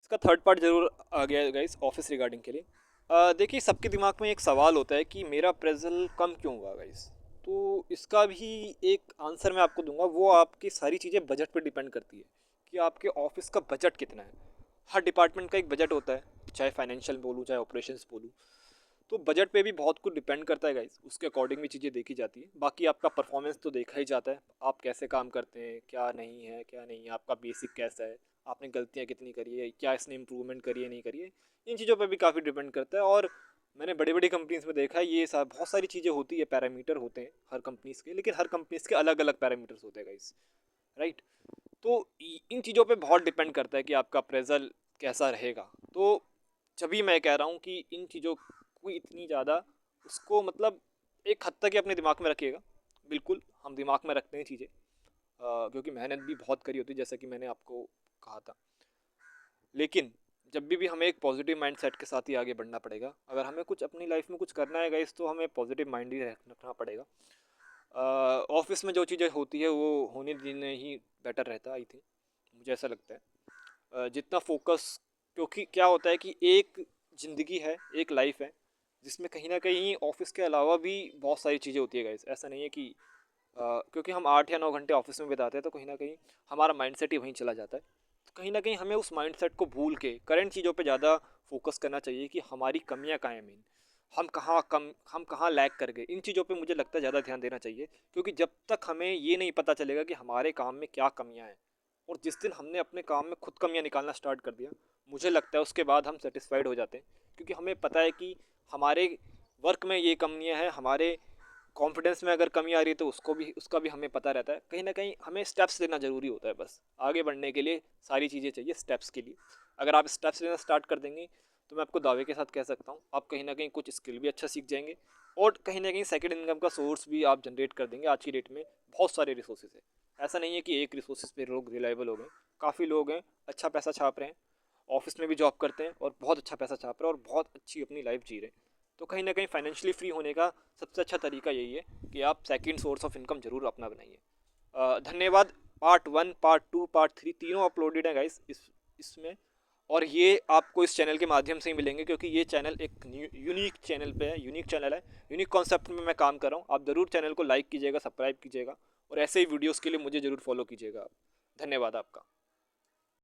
इसका third part ज़रूर आ गया है गाइस ऑफिस रिगार्डिंग के लिए। देखिए, सबके दिमाग में एक सवाल होता है कि मेरा अप्रेज़ल कम क्यों हुआ गाइस। तो इसका भी एक आंसर मैं आपको दूंगा। वो आपकी सारी चीज़ें बजट पे डिपेंड करती है कि आपके ऑफिस का बजट कितना है। हर डिपार्टमेंट का एक बजट होता है, चाहे फाइनेंशियल बोलूँ चाहे ऑपरेशंस बोलूँ। तो बजट पे भी बहुत कुछ डिपेंड करता है गाइस, उसके अकॉर्डिंग भी चीज़ें देखी जाती है। बाकी आपका परफॉर्मेंस तो देखा ही जाता है, आप कैसे काम करते हैं, क्या नहीं है क्या नहीं है, आपका बेसिक कैसा है, आपने गलतियाँ कितनी करी है, क्या इसने इम्प्रूवमेंट करी है नहीं करी है। इन चीज़ों पे भी काफ़ी डिपेंड करता है। और मैंने बड़ी बड़ी कंपनीज़ में देखा है ये सब बहुत सारी चीज़ें होती है, पैरामीटर होते हैं हर कंपनीज़ के, लेकिन हर कंपनीज़ के अलग अलग पैरामीटर्स होते हैं गाइस, राइट। तो इन चीज़ों पे बहुत डिपेंड करता है कि आपका अप्रेज़ल कैसा रहेगा। तो जब भी मैं कह रहा हूँ कि इन चीज़ों को इतनी ज़्यादा उसको मतलब एक हद तक ही अपने दिमाग में रखिएगा। बिल्कुल हम दिमाग में रखते हैं चीज़ें, क्योंकि मेहनत भी बहुत करी होती है जैसा कि मैंने आपको कहा था। लेकिन जब भी हमें एक पॉजिटिव माइंड सेट के साथ ही आगे बढ़ना पड़ेगा। अगर हमें कुछ अपनी लाइफ में कुछ करना है गाइस, तो हमें पॉजिटिव माइंड ही रखना पड़ेगा। ऑफिस में जो चीज़ें होती है वो होने देना ही बेटर रहता है, आई थिंक, मुझे ऐसा लगता है। जितना फोकस, क्योंकि क्या होता है कि एक ज़िंदगी है, एक लाइफ है, जिसमें कहीं ना कहीं ऑफिस के अलावा भी बहुत सारी चीज़ें होती है गाइस। ऐसा नहीं है कि क्योंकि हम 8 या 9 घंटे ऑफिस में बिताते हैं तो कहीं ना कहीं हमारा माइंडसेट ही वहीं चला जाता है। तो कहीं ना कहीं हमें उस माइंडसेट को भूल के करंट चीज़ों पे ज़्यादा फोकस करना चाहिए कि हमारी कमियां कहाँ हैं मेन, हम कहाँ लैग कर गए। इन चीज़ों पे मुझे लगता है ज़्यादा ध्यान देना चाहिए, क्योंकि जब तक हमें ये नहीं पता चलेगा कि हमारे काम में क्या कमियां हैं, और जिस दिन हमने अपने काम में खुद कमियां निकालना स्टार्ट कर दिया, मुझे लगता है उसके बाद हम सेटिस्फाइड हो जाते हैं। क्योंकि हमें पता है कि हमारे वर्क में ये कमियां हैं, हमारे कॉन्फिडेंस में अगर कमी आ रही है तो उसका भी हमें पता रहता है। कहीं ना कहीं हमें स्टेप्स लेना ज़रूरी होता है, बस आगे बढ़ने के लिए सारी चीज़ें चाहिए स्टेप्स के लिए। अगर आप स्टेप्स लेना स्टार्ट कर देंगे तो मैं आपको दावे के साथ कह सकता हूँ आप कहीं ना कहीं कुछ स्किल भी अच्छा सीख जाएंगे, और कहीं ना कहीं सेकेंड इनकम का सोर्स भी आप जनरेट कर देंगे। आज की डेट में बहुत सारे रिसोर्सेज है, ऐसा नहीं है कि एक रिसोर्सेज पे लोग रिलायबल हो गए। काफ़ी लोग हैं अच्छा पैसा छाप रहे हैं, ऑफिस में भी जॉब करते हैं और बहुत अच्छा पैसा छाप रहे हैं और बहुत अच्छी अपनी लाइफ जी रहे हैं। तो कहीं ना कहीं फाइनेंशियली फ्री होने का सबसे अच्छा तरीका यही है कि आप सेकंड सोर्स ऑफ इनकम जरूर अपना बनाइए। धन्यवाद। पार्ट 1, पार्ट 2, पार्ट 3 तीनों अपलोडेड है गाइस इसमें, और ये आपको इस चैनल के माध्यम से ही मिलेंगे, क्योंकि ये चैनल एक यूनिक चैनल पे है, यूनिक चैनल है, यूनिक कॉन्सेप्ट में मैं काम कर रहा हूँ। आप ज़रूर चैनल को लाइक कीजिएगा, सब्सक्राइब कीजिएगा, और ऐसे ही वीडियोज़ के लिए मुझे ज़रूर फॉलो कीजिएगा। धन्यवाद आपका।